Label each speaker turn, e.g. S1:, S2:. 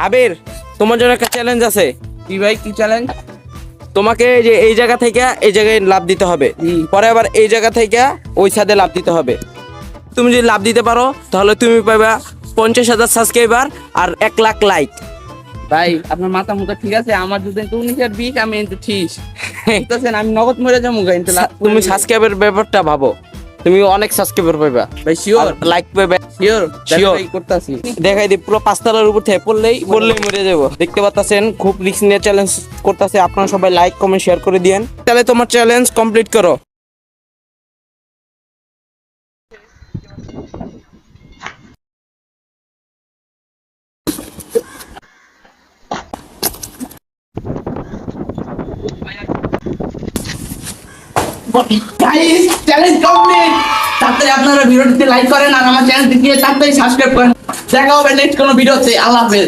S1: আবির, তোমার জন্য একটা চ্যালেঞ্জ আছে।
S2: কি ভাই, কি চ্যালেঞ্জ?
S1: তোমাকে যে এই জায়গা থেকে এই জায়গায় লাফ দিতে হবে, পরে আবার এই জায়গা থেকে ওই ছাদে লাফ দিতে হবে। তুমি যদি লাফ দিতে পারো তাহলে তুমি পাবা 50,000 সাবস্ক্রাইবার আর 1 লাখ লাইক।
S2: ভাই আপনার মাথা মুথা ঠিক আছে? আমার যদি 19 আর 20 আমি কিন্তু ঠিক বুঝতেছেন, আমি নগদ মরে যাবো গা কিন্তু
S1: তুমি সাবস্ক্রাইবের ব্যাপারটা ভাবো, তুমি অনেক সাবস্ক্রাইবার পাইবা
S2: ভাই। শিওর?
S1: লাইক পাইবা।
S2: Sure
S1: Sure.
S2: করতেছি।
S1: দেখাই দি পুরো 5 তলার উপর থেকে পড়লেই মরে যাবো। দেখতে পাচ্ছেন খুব রিস্ক নিয়ে চ্যালেঞ্জ করতেছে। আপনারা সবাই লাইক কমেন্ট শেয়ার করে দিয়েন। তাহলে তোমার চ্যালেঞ্জ কমপ্লিট করো।
S2: Guys, challenge complete. তাড়াতাড়ি আপনারা ভিডিওটিতে লাইক করেন আর আমার চ্যানেলটিকে তাড়াতাড়ি সাবস্ক্রাইব করেন। দেখা হবে নেক্সট কোনো ভিডিওতে। আল্লাহ হাফেজ।